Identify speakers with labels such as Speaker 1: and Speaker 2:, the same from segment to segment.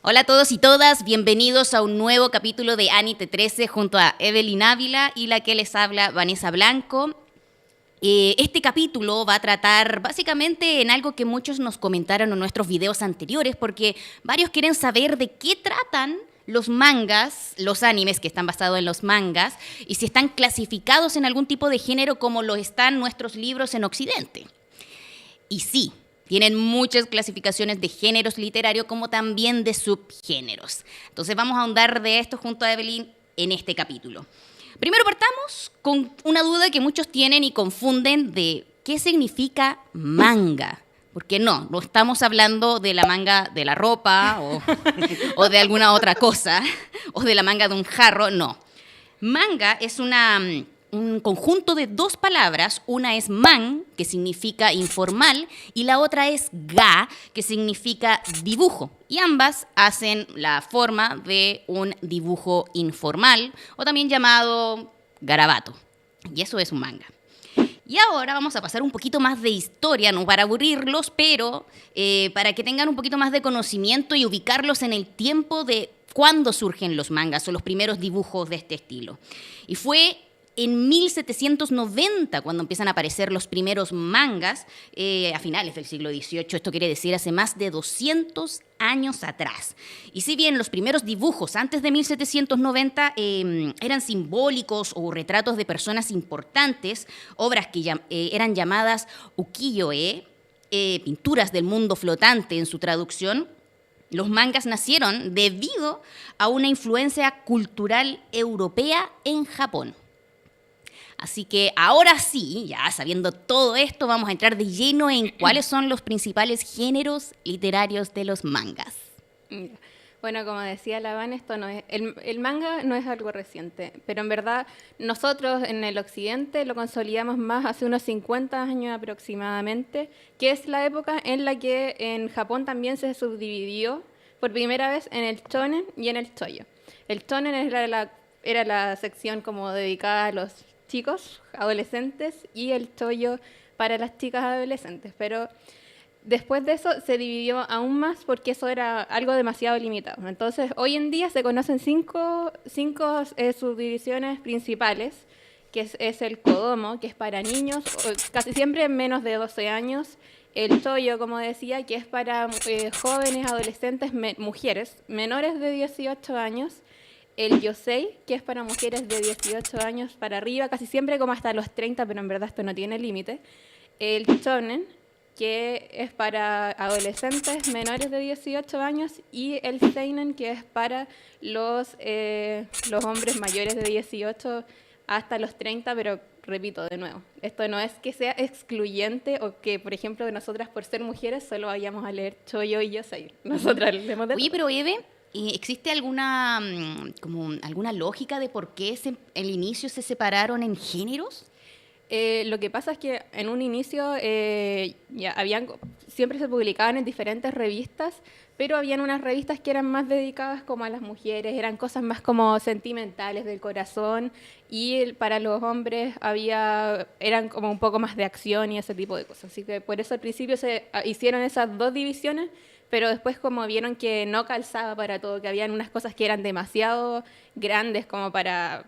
Speaker 1: Hola a todos y todas, bienvenidos a un nuevo capítulo de Anite 13 junto a Evelyn Ávila y la que les habla, Vanessa Blanco. Este capítulo va a tratar básicamente en algo que muchos nos comentaron en nuestros videos anteriores, porque varios quieren saber de qué tratan los mangas, los animes que están basados en los mangas, y si están clasificados en algún tipo de género como lo están nuestros libros en Occidente. Y sí, tienen muchas clasificaciones de géneros literarios como también de subgéneros. Entonces vamos a ahondar de esto junto a Evelyn en este capítulo. Primero partamos con una duda que muchos tienen y confunden de qué significa manga. Porque no estamos hablando de la manga de la ropa o de alguna otra cosa, o de la manga de un jarro, no. Manga es un conjunto de dos palabras, una es man, que significa informal, y la otra es ga, que significa dibujo. Y ambas hacen la forma de un dibujo informal, o también llamado garabato. Y eso es un manga. Y ahora vamos a pasar un poquito más de historia, no para aburrirlos, pero para que tengan un poquito más de conocimiento y ubicarlos en el tiempo de cuándo surgen los mangas o los primeros dibujos de este estilo. Y fue en 1790 cuando empiezan a aparecer los primeros mangas, a finales del siglo XVIII, esto quiere decir hace más de 200 años atrás. Y si bien los primeros dibujos antes de 1790 eran simbólicos o retratos de personas importantes, obras que eran llamadas ukiyo-e, pinturas del mundo flotante en su traducción, los mangas nacieron debido a una influencia cultural europea en Japón. Así que ahora sí, ya sabiendo todo esto, vamos a entrar de lleno en cuáles son los principales géneros literarios de los mangas.
Speaker 2: Bueno, como decía la Van, esto no es, el manga no es algo reciente, pero en verdad nosotros en el occidente lo consolidamos más hace unos 50 años aproximadamente, que es la época en la que en Japón también se subdividió por primera vez en el shonen y en el shoujo. El shonen era la sección como dedicada a los chicos, adolescentes, y el shoujo para las chicas adolescentes, pero después de eso se dividió aún más porque eso era algo demasiado limitado. Entonces, hoy en día se conocen cinco subdivisiones principales, que es el kodomo, que es para niños, casi siempre menos de 12 años, el shoujo, como decía, que es para jóvenes, adolescentes, mujeres menores de 18 años, el yosei, que es para mujeres de 18 años para arriba, casi siempre como hasta los 30, pero en verdad esto no tiene límite. El shonen, que es para adolescentes menores de 18 años, y el seinen, que es para los hombres mayores de 18 hasta los 30, pero repito de nuevo, esto no es que sea excluyente o que, por ejemplo, nosotras por ser mujeres solo vayamos a leer shoujo y yosei. Nosotras leemos de todo.
Speaker 1: Oye, pero Eve, ¿existe alguna lógica de por qué el inicio se separaron en géneros?
Speaker 2: Lo que pasa es que en un inicio siempre se publicaban en diferentes revistas, pero habían unas revistas que eran más dedicadas como a las mujeres, eran cosas más como sentimentales del corazón, y para los hombres eran como un poco más de acción y ese tipo de cosas. Así que por eso al principio se hicieron esas dos divisiones, pero después como vieron que no calzaba para todo, que habían unas cosas que eran demasiado grandes como para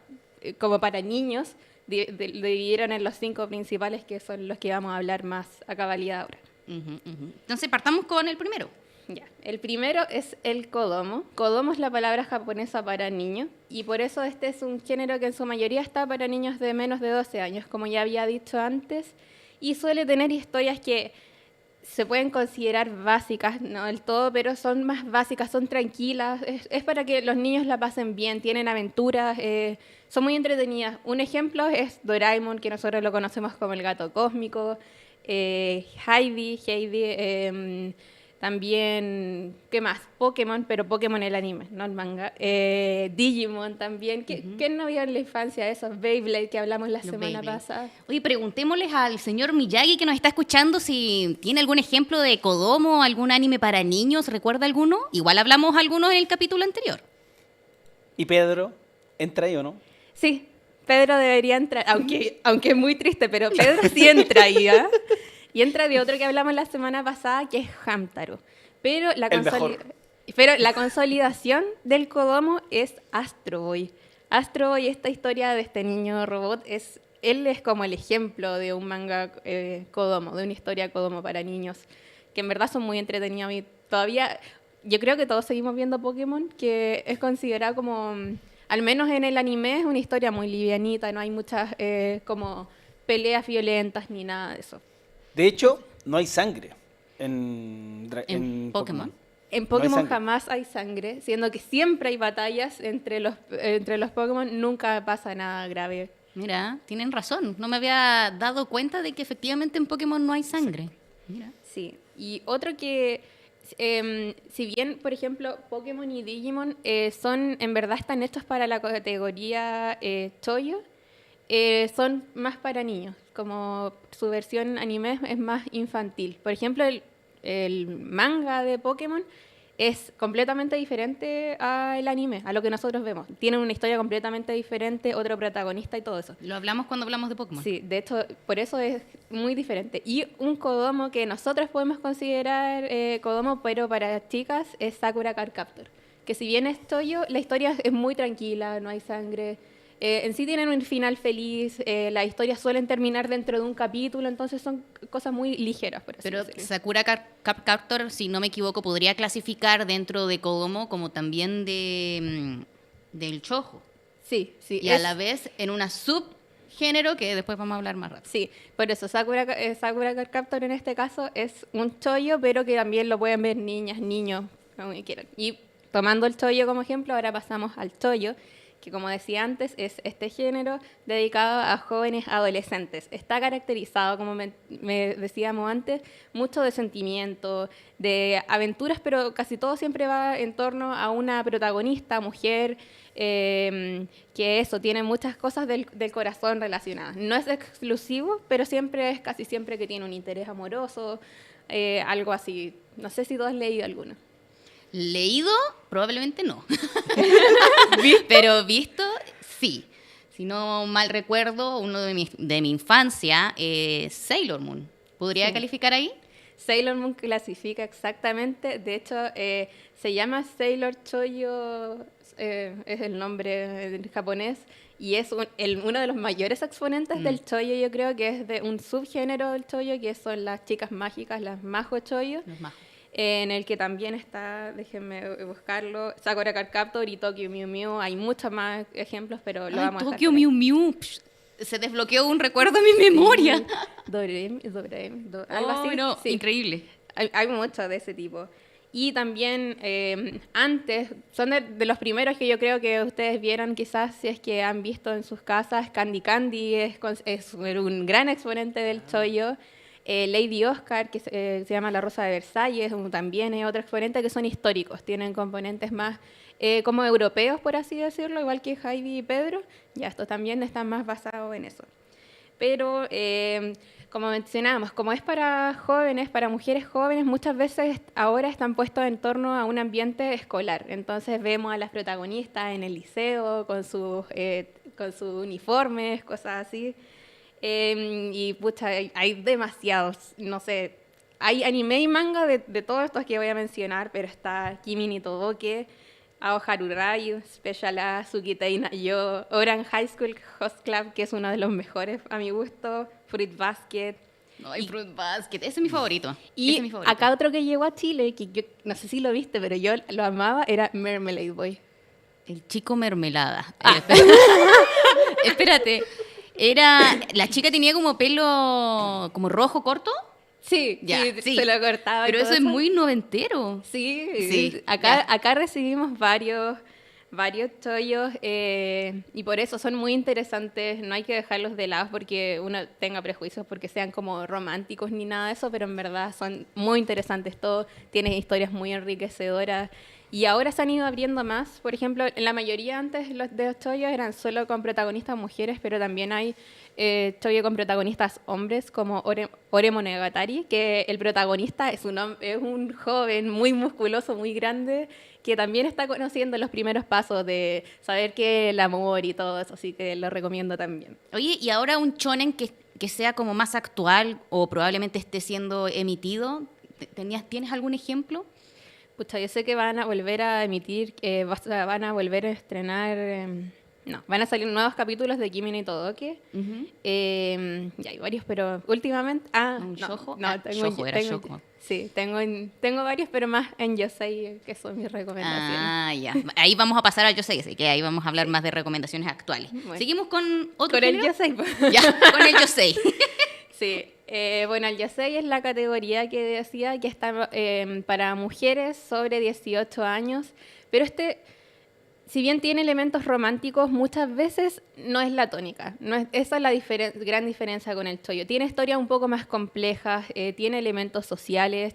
Speaker 2: niños, dividieron en los 5 principales, que son los que vamos a hablar más a cabalidad ahora.
Speaker 1: Entonces partamos con el primero.
Speaker 2: Ya. El primero es el kodomo. Kodomo es la palabra japonesa para niño, y por eso este es un género que en su mayoría está para niños de menos de 12 años, como ya había dicho antes, y suele tener historias que se pueden considerar básicas, no del todo, pero son más básicas, son tranquilas, es para que los niños la pasen bien, tienen aventuras, son muy entretenidas. Un ejemplo es Doraemon, que nosotros lo conocemos como el gato cósmico, Heidi, también, ¿qué más? Pokémon, pero Pokémon el anime, no el manga. Digimon también. ¿Quién no vio en la infancia esos? Beyblade, que hablamos la semana pasada.
Speaker 1: Oye, preguntémosles al señor Miyagi, que nos está escuchando, si tiene algún ejemplo de kodomo, algún anime para niños. ¿Recuerda alguno? Igual hablamos algunos en el capítulo anterior.
Speaker 3: ¿Y Pedro? ¿Entra ahí o no?
Speaker 2: Sí, Pedro debería entrar, aunque es muy triste, pero Pedro sí entra ahí, ¿eh? Y entra de otro que hablamos la semana pasada, que es Hamtaro. Pero la Pero la consolidación del Kodomo es Astro Boy. Astro Boy, esta historia de este niño robot, él es como el ejemplo de un manga Kodomo, de una historia Kodomo para niños, que en verdad son muy entretenidos. Y todavía, yo creo que todos seguimos viendo Pokémon, que es considerado como, al menos en el anime, es una historia muy livianita, no hay muchas como peleas violentas ni nada de eso.
Speaker 3: De hecho, no hay sangre
Speaker 1: En Pokémon.
Speaker 2: En
Speaker 3: No hay
Speaker 2: Pokémon
Speaker 3: sangre.
Speaker 2: jamás hay sangre, siendo que siempre hay batallas entre los Pokémon, nunca pasa nada grave.
Speaker 1: Mira, tienen razón. No me había dado cuenta de que efectivamente en Pokémon no hay sangre. Mira.
Speaker 2: Sí, y otro que, si bien, por ejemplo, Pokémon y Digimon en verdad están hechos para la categoría Choyo, son más para niños, como su versión anime es más infantil. Por ejemplo, el manga de Pokémon es completamente diferente al anime, a lo que nosotros vemos. Tienen una historia completamente diferente, otro protagonista y todo eso.
Speaker 1: Lo hablamos cuando hablamos de Pokémon.
Speaker 2: Sí, de hecho, por eso es muy diferente. Y un Kodomo que nosotros podemos considerar Kodomo, pero para chicas, es Sakura Card Captor. Que si bien es Toyo, la historia es muy tranquila, no hay sangre. En sí tienen un final feliz, las historias suelen terminar dentro de un capítulo, entonces son cosas muy ligeras, por así
Speaker 1: Pero
Speaker 2: decirlo.
Speaker 1: Sakura Captor, si no me equivoco, podría clasificar dentro de Kodomo como también del Chojo.
Speaker 2: Sí, sí.
Speaker 1: Y a la vez en una subgénero que después vamos a hablar más rápido.
Speaker 2: Sí, por eso Sakura Card Captor en este caso es un chollo, pero que también lo pueden ver niñas, niños, como quieran. Y tomando el chollo como ejemplo, ahora pasamos al chollo, que como decía antes, es este género dedicado a jóvenes adolescentes. Está caracterizado, como me decíamos antes, mucho de sentimiento, de aventuras, pero casi todo siempre va en torno a una protagonista, mujer, que eso, tiene muchas cosas del corazón relacionadas. No es exclusivo, pero casi siempre que tiene un interés amoroso, algo así. No sé si tú has leído alguno.
Speaker 1: Leído, probablemente no. Pero visto, sí. Si no mal recuerdo, uno de mi infancia es Sailor Moon. ¿Podría
Speaker 2: Sí.
Speaker 1: calificar ahí?
Speaker 2: Sailor Moon clasifica exactamente, de hecho se llama Sailor Choyo, es el nombre en japonés, y es uno de los mayores exponentes del choyo, yo creo que es de un subgénero del choyo, que son las chicas mágicas, las Majo Choyo,
Speaker 1: Los majos.
Speaker 2: en el que también está, déjenme buscarlo, Sakura Card Captor y Tokyo Mew Mew, hay muchos más ejemplos, pero lo
Speaker 1: Ay,
Speaker 2: vamos a dejar
Speaker 1: Tokyo
Speaker 2: por ahí.
Speaker 1: Mew Mew. Psh, se desbloqueó un recuerdo en mi memoria.
Speaker 2: Doremi, algo
Speaker 1: Oh,
Speaker 2: así.
Speaker 1: no,
Speaker 2: Sí.
Speaker 1: increíble.
Speaker 2: Hay muchos de ese tipo. Y también antes, son de los primeros que yo creo que ustedes vieron quizás, si es que han visto en sus casas, Candy Candy es un gran exponente del chollo. Lady Oscar, que se llama La Rosa de Versalles, también es otro exponente que son históricos, tienen componentes más como europeos, por así decirlo, igual que Heidi y Pedro, ya estos también están más basados en eso. Pero, como mencionábamos, como es para jóvenes, para mujeres jóvenes, muchas veces ahora están puestos en torno a un ambiente escolar. Entonces vemos a las protagonistas en el liceo con sus uniformes, cosas así. Y pucha, hay demasiados, no sé, hay anime y manga de todos estos que voy a mencionar, pero está Kimi ni Todoke, Aoharu Ryu, Special A, Tsukitei na Yo, Orange High School Host Club, que es uno de los mejores a mi gusto, Fruit Basket.
Speaker 1: Ay, Fruit Basket, ese es mi favorito. Ese
Speaker 2: Y
Speaker 1: es mi favorito.
Speaker 2: acá otro que llegó a Chile, que yo no sé si lo viste, pero yo lo amaba, era Marmalade Boy.
Speaker 1: El chico mermelada. Espérate. La chica tenía como pelo como rojo corto.
Speaker 2: Sí,
Speaker 1: Ya,
Speaker 2: sí,
Speaker 1: sí.
Speaker 2: se lo cortaba. y
Speaker 1: Pero
Speaker 2: todo
Speaker 1: eso es muy noventero.
Speaker 2: Sí,
Speaker 1: Sí,
Speaker 2: acá recibimos varios chollos y por eso son muy interesantes. No hay que dejarlos de lado porque uno tenga prejuicios porque sean como románticos ni nada de eso, pero en verdad son muy interesantes todos. Tienen historias muy enriquecedoras. Y ahora se han ido abriendo más. Por ejemplo, en la mayoría antes de los chollos eran solo con protagonistas mujeres, pero también hay chollo con protagonistas hombres, como Ore Monogatari, que el protagonista es un joven muy musculoso, muy grande, que también está conociendo los primeros pasos de saber qué es el amor y todo eso, así que lo recomiendo también.
Speaker 1: Oye, y ahora un shonen que sea como más actual o probablemente esté siendo emitido, ¿tienes algún ejemplo?
Speaker 2: Pucha, yo sé que van a volver a emitir, van a volver a estrenar, no, van a salir nuevos capítulos de Kimi no Todoke. Ya hay varios, pero últimamente,
Speaker 1: ¿Un shoujo?
Speaker 2: no,
Speaker 1: Shoujo.
Speaker 2: Sí, tengo varios, pero más en Yosei, que son mis recomendaciones.
Speaker 1: Ah, ya. Ahí vamos a pasar a Yosei, así que ahí vamos a hablar más de recomendaciones actuales.
Speaker 2: Bueno.
Speaker 1: ¿Seguimos con otro
Speaker 2: Con el
Speaker 1: género?
Speaker 2: Yosei, pues.
Speaker 1: Ya, con el Yosei.
Speaker 2: Sí, bueno, el Yosei es la categoría que decía que está para mujeres sobre 18 años, pero si bien tiene elementos románticos, muchas veces no es la tónica. Esa es la gran diferencia con el shoujo. Tiene historias un poco más complejas, tiene elementos sociales,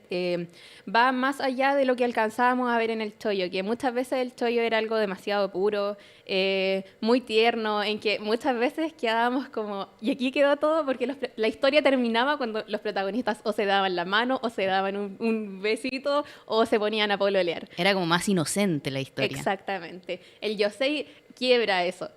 Speaker 2: va más allá de lo que alcanzábamos a ver en el shoujo, que muchas veces el shoujo era algo demasiado puro, muy tierno, en que muchas veces quedábamos como, y aquí quedó todo porque la historia terminaba cuando los protagonistas o se daban la mano, o se daban un besito, o se ponían a pololear.
Speaker 1: Era como más inocente la historia.
Speaker 2: Exactamente. El Yosei quiebra eso,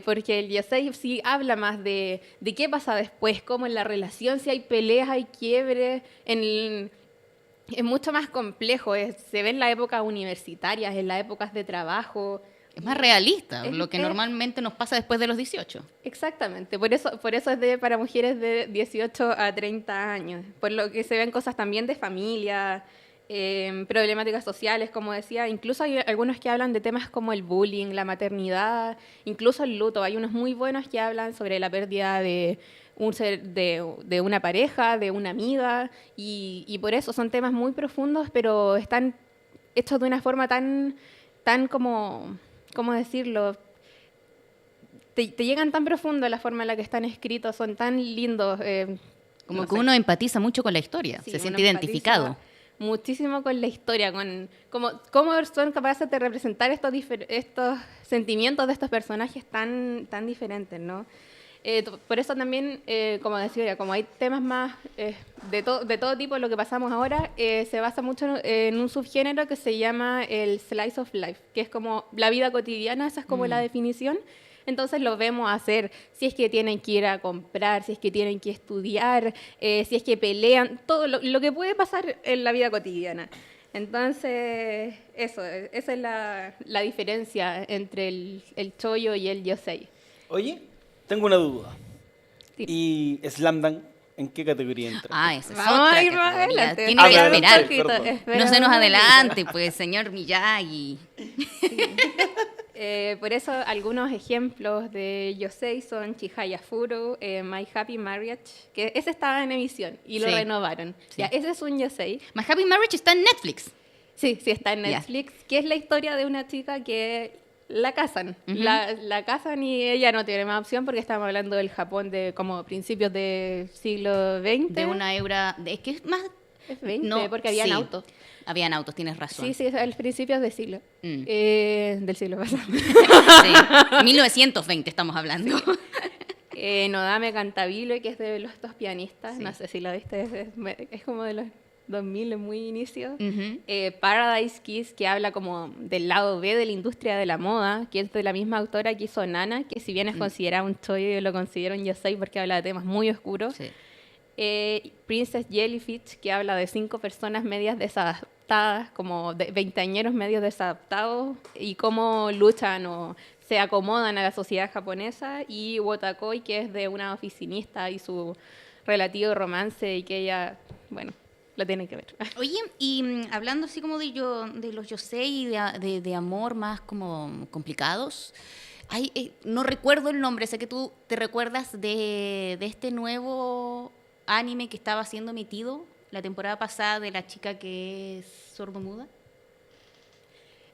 Speaker 2: porque el Yosei sí habla más de qué pasa después, cómo en la relación, si hay peleas, hay quiebres, es mucho más complejo, se ve en la época universitaria, en las épocas de trabajo.
Speaker 1: Es más realista,
Speaker 2: Es-
Speaker 1: lo que
Speaker 2: es-
Speaker 1: normalmente nos pasa después de los 18.
Speaker 2: Exactamente, por eso es para mujeres de 18 a 30 años, por lo que se ven cosas también de familia, problemáticas sociales, como decía, incluso hay algunos que hablan de temas como el bullying, la maternidad, incluso el luto. Hay unos muy buenos que hablan sobre la pérdida de de una pareja, de una amiga, y por eso son temas muy profundos, pero están hechos de una forma tan como, ¿cómo decirlo? Te llegan tan profundo la forma en la que están escritos, son tan lindos.
Speaker 1: Como
Speaker 2: no
Speaker 1: que
Speaker 2: sé.
Speaker 1: uno empatiza mucho con la historia,
Speaker 2: Sí,
Speaker 1: se
Speaker 2: uno
Speaker 1: siente identificado.
Speaker 2: empatiza muchísimo con la historia, cómo son capaces de representar estos sentimientos de estos personajes tan diferentes, ¿no? Por eso también, como decía, como hay temas más de todo tipo, lo que pasamos ahora, se basa mucho en un subgénero que se llama el slice of life, que es como la vida cotidiana, esa es como la definición. Entonces lo vemos hacer, si es que tienen que ir a comprar, si es que tienen que estudiar, si es que pelean, todo lo que puede pasar en la vida cotidiana. Entonces, esa es la diferencia entre el chollo y el yosei.
Speaker 3: Oye, tengo una duda.
Speaker 2: Sí.
Speaker 3: ¿Y Slam Dunk en qué categoría entra?
Speaker 1: Ah, esa es
Speaker 2: Vamos
Speaker 1: otra
Speaker 2: a ir más
Speaker 1: categoría.
Speaker 2: adelante.
Speaker 1: Tiene que
Speaker 3: Adelante,
Speaker 1: esperar.
Speaker 3: perdón.
Speaker 2: Espera
Speaker 1: No se nos
Speaker 2: un
Speaker 1: adelante, pues, señor Miyagi.
Speaker 2: Por eso algunos ejemplos de Yosei son Chihaya Furu, My Happy Marriage, que ese estaba en emisión y lo
Speaker 1: Sí.
Speaker 2: renovaron.
Speaker 1: Sí.
Speaker 2: Ya, ese es un Yosei.
Speaker 1: My Happy Marriage está en Netflix.
Speaker 2: Sí, está en
Speaker 1: Ya.
Speaker 2: Netflix, que es la historia de una chica que la casan.
Speaker 1: Ujú.
Speaker 2: La casan y ella no tiene más opción porque estamos hablando del Japón de como principios del siglo XX.
Speaker 1: De una eura. Es que es más.
Speaker 2: Es 20,
Speaker 1: No,
Speaker 2: porque habían
Speaker 1: sí.
Speaker 2: autos.
Speaker 1: Habían autos, tienes razón.
Speaker 2: Sí, es al principios del siglo.
Speaker 1: Mm.
Speaker 2: Del siglo pasado.
Speaker 1: Sí. 1920 estamos hablando.
Speaker 2: Nodame Cantabile, que es de los dos pianistas,
Speaker 1: Sí.
Speaker 2: no sé si la viste, es como de los 2000, es muy inicio.
Speaker 1: Ujú.
Speaker 2: Paradise Kiss, que habla como del lado B de la industria de la moda, que es de la misma autora que hizo Nana, que si bien es considerada un chollo, yo lo considero un yosei porque habla de temas muy oscuros.
Speaker 1: Sí.
Speaker 2: Princess Jellyfish, que habla de 5 personas medias desadaptadas, como de veinteañeros medios desadaptados, y cómo luchan o se acomodan a la sociedad japonesa. Y Wotakoi, que es de una oficinista y su relativo romance, y que ella, bueno, lo tienen que ver.
Speaker 1: Oye, y hablando así como de los yosei y de amor más como complicados, no recuerdo el nombre, sé que tú te recuerdas de este nuevo anime que estaba siendo emitido la temporada pasada de la chica que es sordomuda.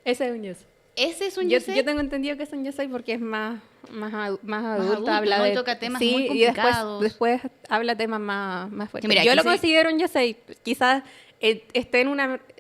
Speaker 2: Ese es un yosei.
Speaker 1: ¿Ese es un
Speaker 2: Yo
Speaker 1: yosei?
Speaker 2: tengo entendido que es un yosei porque es más adulta,
Speaker 1: adulto,
Speaker 2: habla
Speaker 1: ¿no? Y
Speaker 2: de
Speaker 1: toca temas
Speaker 2: sí,
Speaker 1: muy
Speaker 2: y
Speaker 1: complicados.
Speaker 2: después habla temas más fuertes.
Speaker 1: Que mira,
Speaker 2: Yo
Speaker 1: aquí
Speaker 2: lo
Speaker 1: se-
Speaker 2: considero un yosei, quizás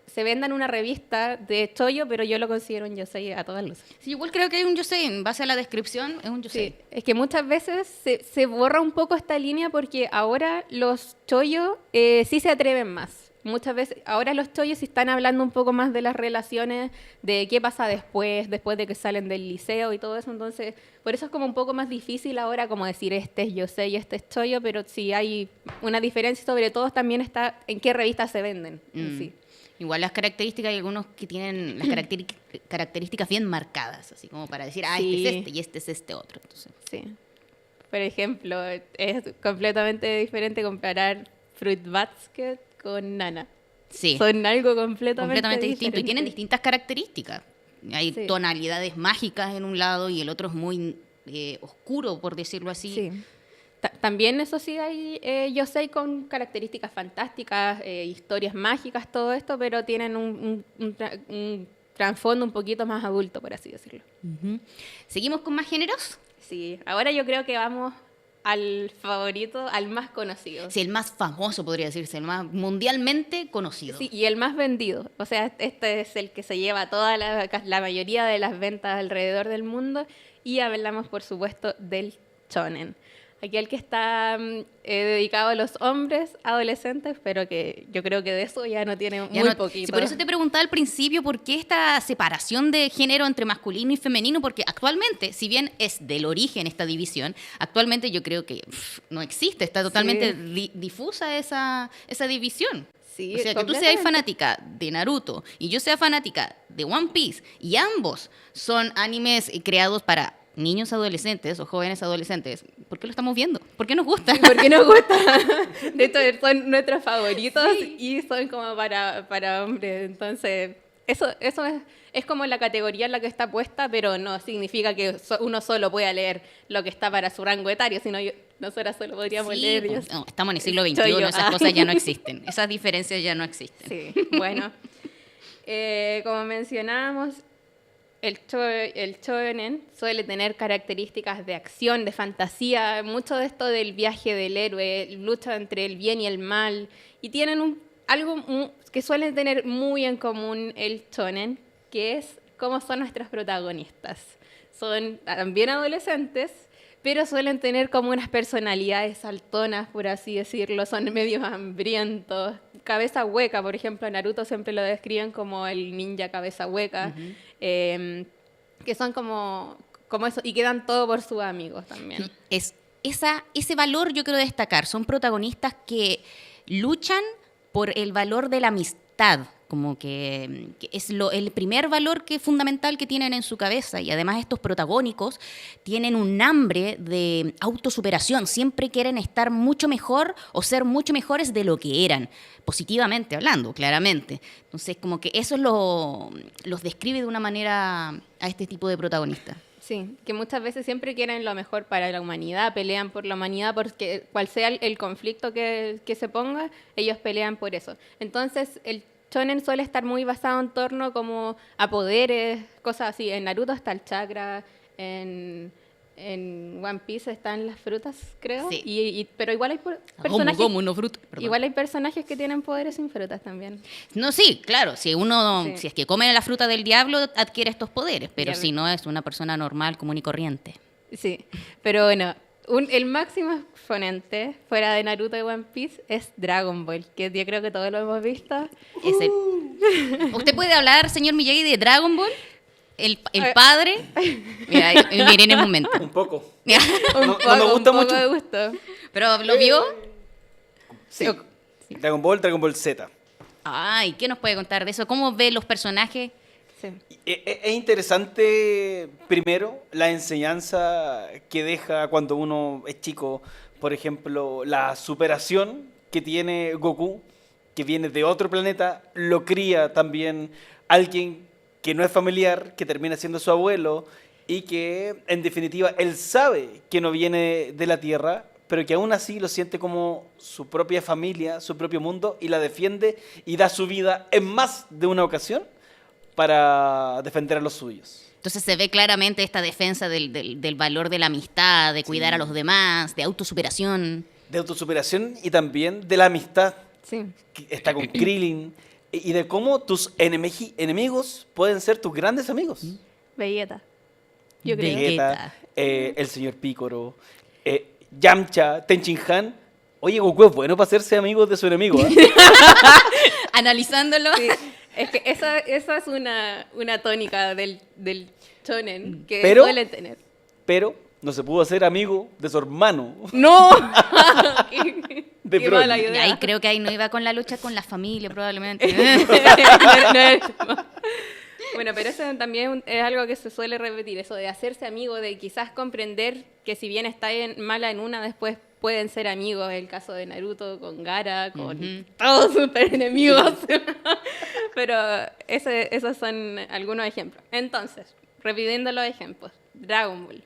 Speaker 2: se venda en una revista de chollo, pero yo lo considero un yosei a todas luces.
Speaker 1: Sí, igual creo que hay un yosei, en base a la descripción, es un yosei.
Speaker 2: Sí, es que muchas veces se borra un poco esta línea porque ahora los chollos sí se atreven más. Muchas veces, ahora los chollos sí están hablando un poco más de las relaciones, de qué pasa después de que salen del liceo y todo eso. Entonces, por eso es como un poco más difícil ahora como decir este es yosei y este es chollo, pero sí hay una diferencia y sobre todo también está en qué revistas se venden. en sí.
Speaker 1: Igual las características, hay algunos que tienen las características bien marcadas, así como para decir, este
Speaker 2: Sí.
Speaker 1: es este y este es este otro. Entonces,
Speaker 2: Sí. Por ejemplo, es completamente diferente comparar Fruit Basket con Nana.
Speaker 1: sí,
Speaker 2: Son algo completamente
Speaker 1: distinto y tienen
Speaker 2: diferente.
Speaker 1: distintas características. Hay
Speaker 2: Sí.
Speaker 1: tonalidades mágicas en un lado y el otro es muy oscuro, por decirlo así.
Speaker 2: Sí. También, eso sí, hay Yosei con características fantásticas, historias mágicas, todo esto, pero tienen un trasfondo un poquito más adulto, por así decirlo.
Speaker 1: Ujú. ¿Seguimos con más géneros?
Speaker 2: Sí, ahora yo creo que vamos al favorito, al más conocido.
Speaker 1: Sí, el más famoso podría decirse, el más mundialmente conocido.
Speaker 2: Sí, y el más vendido. O sea, este es el que se lleva toda la mayoría de las ventas alrededor del mundo. Y hablamos, por supuesto, del shonen. Aquel que está dedicado a los hombres adolescentes, pero que yo creo que de eso ya no tiene
Speaker 1: Ya
Speaker 2: muy
Speaker 1: no-
Speaker 2: poquito.
Speaker 1: sí, por eso te preguntaba al principio por qué esta separación de género entre masculino y femenino, porque actualmente, si bien es del origen esta división, actualmente yo creo que no existe, está totalmente difusa esa división.
Speaker 2: Sí,
Speaker 1: O sea, que tú seas
Speaker 2: completamente.
Speaker 1: fanática de Naruto y yo sea fanática de One Piece y ambos son animes creados para niños adolescentes o jóvenes adolescentes, ¿por qué lo estamos viendo? ¿Por qué nos gusta?
Speaker 2: Sí, porque nos gusta. De hecho, son nuestros favoritos y son como para hombres. Entonces, eso es como la categoría en la que está puesta, pero no significa que uno solo pueda leer lo que está para su rango etario, sino nosotras solo podríamos
Speaker 1: Sí,
Speaker 2: leer.
Speaker 1: pues, no, estamos en el siglo XXI,
Speaker 2: Choyo.
Speaker 1: esas cosas ya no existen, esas diferencias ya no existen.
Speaker 2: Sí, bueno. Como mencionábamos, el shonen suele tener características de acción, de fantasía, mucho de esto del viaje del héroe, lucha entre el bien y el mal, y tienen algo que suelen tener muy en común el shonen, que es cómo son nuestros protagonistas. Son también adolescentes, pero suelen tener como unas personalidades saltonas, por así decirlo, son medio hambrientos. Cabeza hueca, por ejemplo, Naruto siempre lo describen como el ninja cabeza hueca, que son como eso, y quedan todo por sus amigos también.
Speaker 1: Ese valor yo quiero destacar, son protagonistas que luchan por el valor de la amistad, como que es el primer valor fundamental que tienen en su cabeza, y además estos protagónicos tienen un hambre de autosuperación, siempre quieren estar mucho mejor o ser mucho mejores de lo que eran, positivamente hablando, claramente. Entonces, como que eso los describe de una manera a este tipo de protagonistas.
Speaker 2: Sí, que muchas veces siempre quieren lo mejor para la humanidad, pelean por la humanidad, porque cual sea el conflicto que se ponga, ellos pelean por eso. Entonces, el shonen suele estar muy basado en torno como a poderes, cosas así. En Naruto está el chakra, en One Piece están las frutas, creo.
Speaker 1: Sí.
Speaker 2: Pero igual hay personajes,
Speaker 1: No fruta, perdón.
Speaker 2: igual hay personajes que tienen poderes sin frutas también.
Speaker 1: No, sí, claro, si es que come la fruta del diablo, adquiere estos poderes, pero
Speaker 2: Ya.
Speaker 1: si no es una persona normal, común y corriente.
Speaker 2: Sí, pero bueno, el máximo exponente fuera de Naruto y One Piece es Dragon Ball, que yo creo que todos lo hemos visto.
Speaker 1: ¿Usted puede hablar, señor Miyagi, de Dragon Ball? El padre. Mira, miren en un momento.
Speaker 3: Un poco.
Speaker 1: Ya.
Speaker 3: No me gusta mucho.
Speaker 2: Me gusta.
Speaker 1: ¿Pero lo vio?
Speaker 3: Sí. Dragon Ball Z.
Speaker 1: Ay, ¿qué nos puede contar de eso? ¿Cómo ve los personajes?
Speaker 2: Sí.
Speaker 3: Es interesante, primero, la enseñanza que deja cuando uno es chico. Por ejemplo, la superación que tiene Goku, que viene de otro planeta, lo cría también alguien que no es familiar, que termina siendo su abuelo y que, en definitiva, él sabe que no viene de la Tierra, pero que aún así lo siente como su propia familia, su propio mundo, y la defiende y da su vida en más de una ocasión para defender a los suyos.
Speaker 1: Entonces se ve claramente esta defensa del valor de la amistad, de cuidar a los demás, de autosuperación.
Speaker 3: De autosuperación y también de la amistad
Speaker 2: Sí.
Speaker 3: que está con Krillin y de cómo tus enemigos pueden ser tus grandes amigos.
Speaker 2: Vegeta. Yo creo.
Speaker 1: Vegeta.
Speaker 3: El señor Picoro, Yamcha, Tenchin Han. Oye, Goku es bueno para hacerse amigos de su enemigo.
Speaker 1: Analizándolo.
Speaker 2: Sí, es que esa es una tónica del shonen que
Speaker 3: Pero-
Speaker 2: suelen tener.
Speaker 3: Pero no se pudo hacer amigo de su hermano.
Speaker 2: ¡No!
Speaker 3: De
Speaker 2: Qué mala
Speaker 3: Broly.
Speaker 2: idea.
Speaker 1: Ahí creo que ahí no iba con la lucha con la familia, probablemente.
Speaker 2: No es- Bueno, pero eso también es algo que se suele repetir, eso de hacerse amigo, de quizás comprender que si bien está mala en una, después pueden ser amigos. El caso de Naruto con Gaara, con
Speaker 1: Ujú.
Speaker 2: todos sus enemigos. Pero esos son algunos ejemplos. Entonces, repitiendo los ejemplos, Dragon Ball.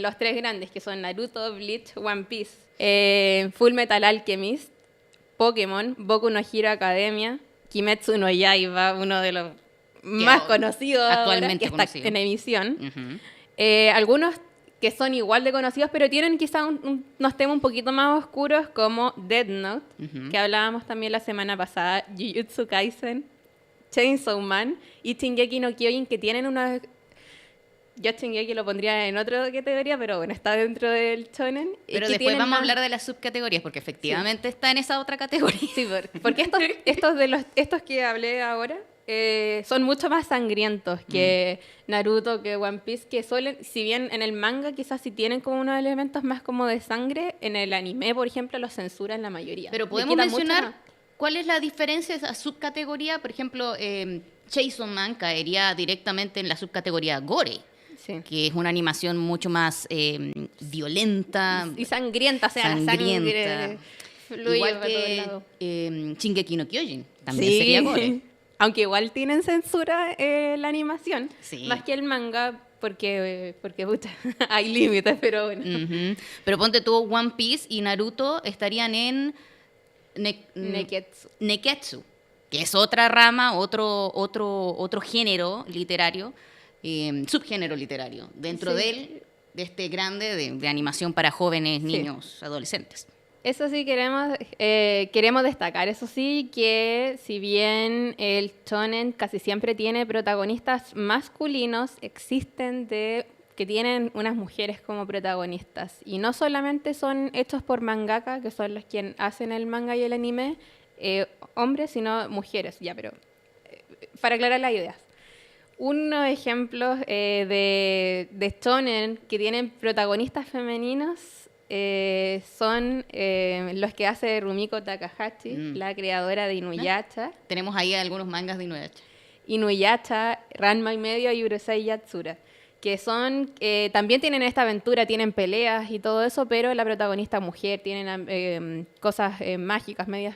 Speaker 2: Los tres grandes que son Naruto, Bleach, One Piece, Full Metal Alchemist, Pokémon, Boku no Hero Academia, Kimetsu no Yaiba, uno de los más conocidos
Speaker 1: actualmente
Speaker 2: ahora, que
Speaker 1: conocido.
Speaker 2: está en emisión.
Speaker 1: Ujú.
Speaker 2: Algunos que son igual de conocidos, pero tienen quizá unos temas un poquito más oscuros, como Death Note,
Speaker 1: Ujú.
Speaker 2: que hablábamos también la semana pasada, Jujutsu Kaisen, Chainsaw Man y Shingeki no Kyojin, que tienen unos... Yo Shingeki lo pondría en otra categoría, pero bueno, está dentro del shonen. y
Speaker 1: Pero
Speaker 2: que
Speaker 1: después
Speaker 2: tienen
Speaker 1: vamos a
Speaker 2: más-
Speaker 1: hablar de las subcategorías, porque efectivamente está en esa otra categoría.
Speaker 2: Sí, porque estos que hablé ahora son mucho más sangrientos que Naruto, que One Piece, que suelen, si bien en el manga quizás sí tienen como unos elementos más como de sangre, en el anime, por ejemplo, los censuran la mayoría.
Speaker 1: Pero
Speaker 2: Le
Speaker 1: podemos
Speaker 2: quitan mucho
Speaker 1: mencionar
Speaker 2: más.
Speaker 1: cuál es la diferencia de esa subcategoría. Por ejemplo, Chainsaw Man caería directamente en la subcategoría Gore,
Speaker 2: Sí.
Speaker 1: que es una animación mucho más violenta,
Speaker 2: Y sangrienta, o sea, la
Speaker 1: sangrienta.
Speaker 2: sangre fluye
Speaker 1: Igual
Speaker 2: para todos
Speaker 1: que
Speaker 2: lados.
Speaker 1: Shingeki no Kyojin, también
Speaker 2: Sí.
Speaker 1: sería Gore.
Speaker 2: Aunque igual tienen censura la animación,
Speaker 1: Sí.
Speaker 2: más que el manga, porque pucha, hay límites, pero bueno.
Speaker 1: Ujú. Pero ponte tú, One Piece y Naruto estarían en
Speaker 2: Neketsu.
Speaker 1: Neketsu, que es otra rama, otro género literario, subgénero literario, dentro
Speaker 2: Sí.
Speaker 1: de este grande de animación para jóvenes,
Speaker 2: Sí.
Speaker 1: niños, adolescentes.
Speaker 2: Eso sí queremos destacar, eso sí, que si bien el shonen casi siempre tiene protagonistas masculinos, existen que tienen unas mujeres como protagonistas. Y no solamente son hechos por mangaka, que son los quienes hacen el manga y el anime, hombres, sino mujeres. Ya, pero para aclarar las ideas. Unos ejemplos de shonen que tienen protagonistas femeninos son los que hace Rumiko Takahashi, la creadora de Inuyasha.
Speaker 1: Tenemos ahí algunos mangas de Inuyasha.
Speaker 2: Inuyasha, Ranma y medio y Urusei Yatsura, que son, también tienen esta aventura, tienen peleas y todo eso, pero la protagonista mujer, tienen cosas mágicas, medias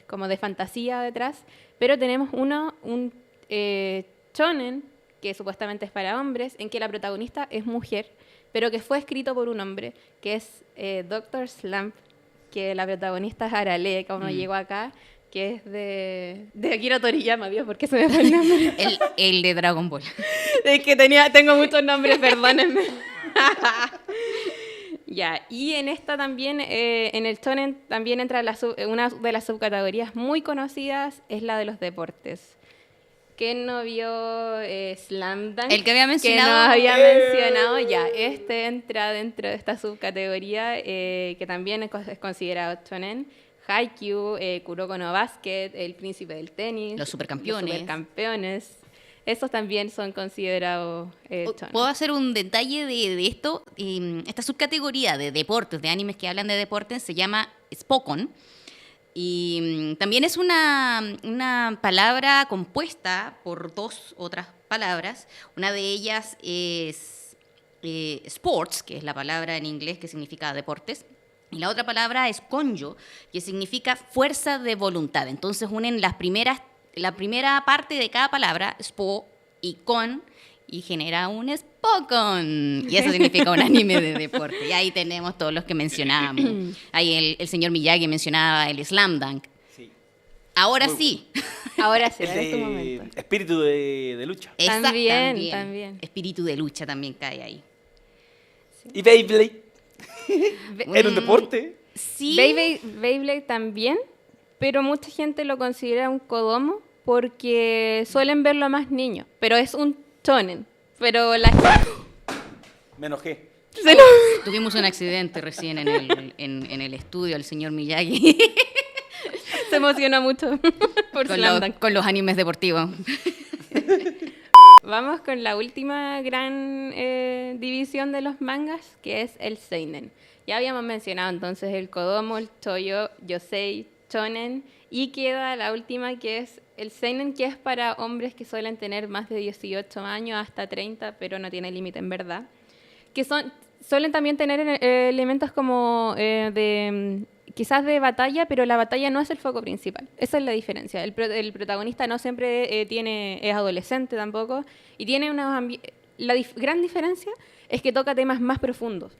Speaker 2: como de fantasía detrás, pero tenemos un shonen, que supuestamente es para hombres, en que la protagonista es mujer, pero que fue escrito por un hombre, que es Dr. Slump, que la protagonista es Arale, como llegó acá, que es de Akira Toriyama, Dios, ¿por qué se me fue el nombre?
Speaker 1: El de Dragon Ball.
Speaker 2: Es que tengo muchos nombres, perdónenme. Ya, y en esta también, en el shonen también entra una de las subcategorías muy conocidas, es la de los deportes. ¿Quién no vio Slam Dunk?
Speaker 1: El que había
Speaker 2: Que
Speaker 1: mencionado.
Speaker 2: nos había mencionado, ya, este entra dentro de esta subcategoría, que también es considerado shonen. Haikyuu, Kuroko no Basket, El Príncipe del Tenis.
Speaker 1: Los Supercampeones.
Speaker 2: Los Supercampeones. Esos también son considerados shonen.
Speaker 1: ¿Puedo hacer un detalle de esto? Esta subcategoría de deportes, de animes que hablan de deportes, se llama Spokon. Y también es una palabra compuesta por dos otras palabras. Una de ellas es sports, que es la palabra en inglés que significa deportes. Y la otra palabra es konjo, que significa fuerza de voluntad. Entonces unen la primera parte de cada palabra, spo y con, y genera un Spokon. Y eso significa un anime de deporte. Y ahí tenemos todos los que mencionábamos. Ahí el señor Miyagi mencionaba el Slam Dunk.
Speaker 3: Sí.
Speaker 1: Ahora
Speaker 3: Muy
Speaker 1: sí.
Speaker 2: Ahora sí,
Speaker 3: El
Speaker 2: ahora es tu
Speaker 3: de
Speaker 2: momento.
Speaker 3: espíritu de lucha.
Speaker 1: Esa
Speaker 2: También.
Speaker 1: Espíritu de lucha también cae ahí.
Speaker 3: Y Beyblade. Era un deporte.
Speaker 1: Sí.
Speaker 2: Beyblade también, pero mucha gente lo considera un kodomo porque suelen verlo a más niños, pero es un shonen. Pero la gente
Speaker 3: Me enojé.
Speaker 1: Tuvimos un accidente recién en el estudio, el señor Miyagi,
Speaker 2: se emociona mucho por Slam Dunk.
Speaker 1: con los animes deportivos.
Speaker 2: Vamos con la última gran división de los mangas, que es el seinen, Ya habíamos mencionado entonces el Kodomo, el Shoujo, Yosei, Shonen, y queda la última que es el Seinen, que es para hombres que suelen tener más de 18 años hasta 30, pero no tiene límite en verdad. Que suelen también tener elementos como quizás de batalla, pero la batalla no es el foco principal. Esa es la diferencia. El protagonista no siempre es adolescente tampoco, y tiene gran diferencia es que toca temas más profundos.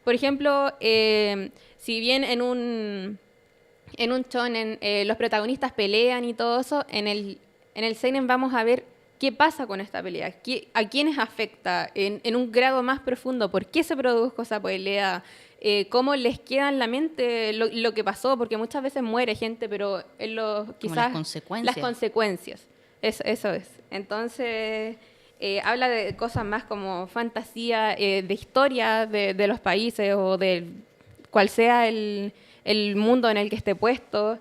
Speaker 2: Por ejemplo, si bien en un shonen los protagonistas pelean y todo eso, en el seinen vamos a ver qué pasa con esta pelea, a quiénes afecta en un grado más profundo, por qué se produjo esa pelea, cómo les queda en la mente lo que pasó, porque muchas veces muere gente, pero quizás las consecuencias. Eso es. Entonces, habla de cosas más como fantasía, de historia de los países o de cual sea el mundo en el que esté puesto,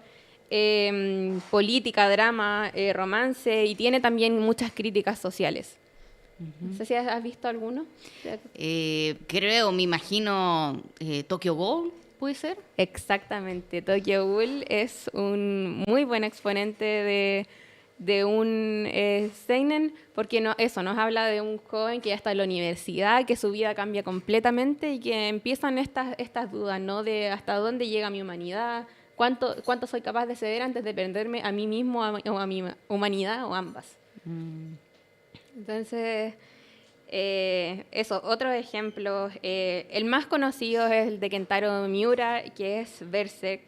Speaker 2: política, drama, romance, y tiene también muchas críticas sociales. No sé si has visto alguno.
Speaker 1: Me imagino Tokyo Ghoul, ¿puede ser?
Speaker 2: Exactamente, Tokyo Ghoul es un muy buen exponente de un seinen, porque nos habla de un joven que ya está en la universidad, que su vida cambia completamente y que empiezan estas dudas, ¿no? De hasta dónde llega mi humanidad, cuánto soy capaz de ceder antes de perderme a mí mismo o a mi humanidad, o ambas. Entonces, otros ejemplos. El más conocido es el de Kentaro Miura, que es Berserk,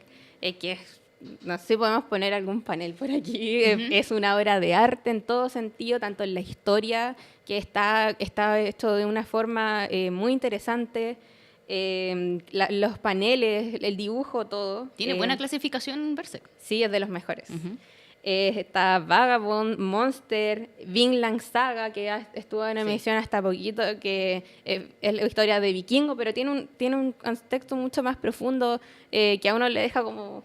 Speaker 2: que es, no sé si podemos poner algún panel por aquí. Es una obra de arte en todo sentido, tanto en la historia, que está hecho de una forma muy interesante, los paneles, el dibujo, todo.
Speaker 1: ¿Tiene buena clasificación Berserk?
Speaker 2: Sí, es de los mejores. Está Vagabond, Monster, Vinland Saga, que estuvo en emisión hasta poquito, que es la historia de vikingo, pero tiene un contexto mucho más profundo, que a uno le deja como...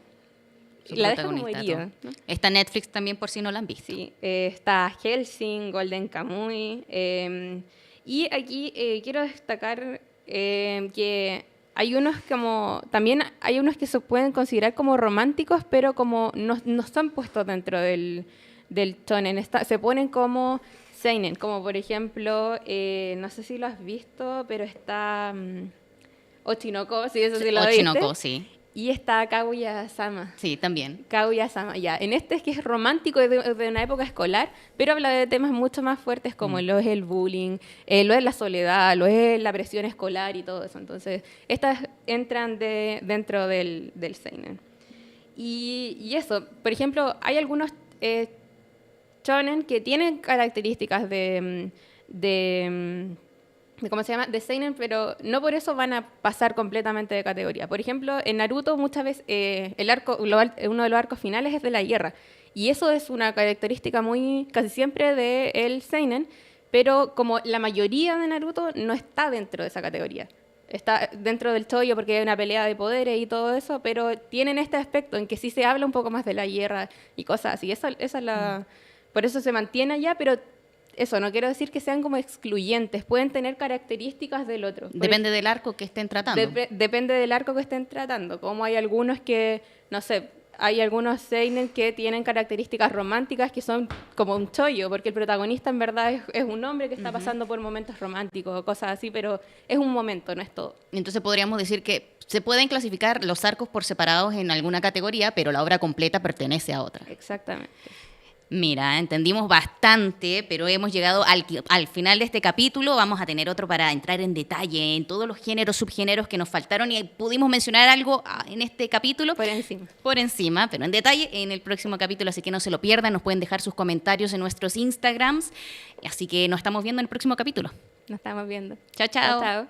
Speaker 2: La deja como herida, ¿no?
Speaker 1: Está Netflix también, por si no la han visto.
Speaker 2: Sí, está Hellsing, Golden Kamuy, y aquí quiero destacar que hay unos también hay unos que se pueden considerar como románticos, pero como no están puestos dentro del shonen, se ponen como seinen, como por ejemplo, no sé si lo has visto, pero está Ochinoko, sí, eso sí lo viste.
Speaker 1: Ochinoko, sí.
Speaker 2: Y está Kaguya-sama.
Speaker 1: Sí, también.
Speaker 2: Kaguya-sama, ya. En este es que es romántico, es de una época escolar, pero habla de temas mucho más fuertes como lo es el bullying, lo es la soledad, lo es la presión escolar y todo eso. Entonces, estas entran dentro del seinen. Y eso, por ejemplo, hay algunos shonen que tienen características ¿cómo se llama? De seinen, pero no por eso van a pasar completamente de categoría. Por ejemplo, en Naruto muchas veces uno de los arcos finales es de la guerra, y eso es una característica casi siempre del seinen, pero como la mayoría de Naruto no está dentro de esa categoría. Está dentro del shoujo porque hay una pelea de poderes y todo eso, pero tienen este aspecto en que sí se habla un poco más de la guerra y cosas así. Por eso se mantiene allá, pero eso, no quiero decir que sean como excluyentes, pueden tener características del otro.
Speaker 1: Depende del arco que estén tratando.
Speaker 2: Depende del arco que estén tratando, como hay algunos que, no sé, hay algunos seinen que tienen características románticas que son como un chollo, porque el protagonista en verdad es un hombre que está pasando por momentos románticos o cosas así, pero es un momento, no es todo.
Speaker 1: Entonces podríamos decir que se pueden clasificar los arcos por separados en alguna categoría, pero la obra completa pertenece a otra.
Speaker 2: Exactamente.
Speaker 1: Mira, entendimos bastante, pero hemos llegado al final de este capítulo. Vamos a tener otro para entrar en detalle en todos los géneros, subgéneros que nos faltaron, y pudimos mencionar algo en este capítulo. Por encima, pero en detalle en el próximo capítulo, así que no se lo pierdan. Nos pueden dejar sus comentarios en nuestros Instagrams. Así que nos estamos viendo en el próximo capítulo.
Speaker 2: Nos estamos viendo.
Speaker 1: Chao, chao.
Speaker 2: Chao, chao.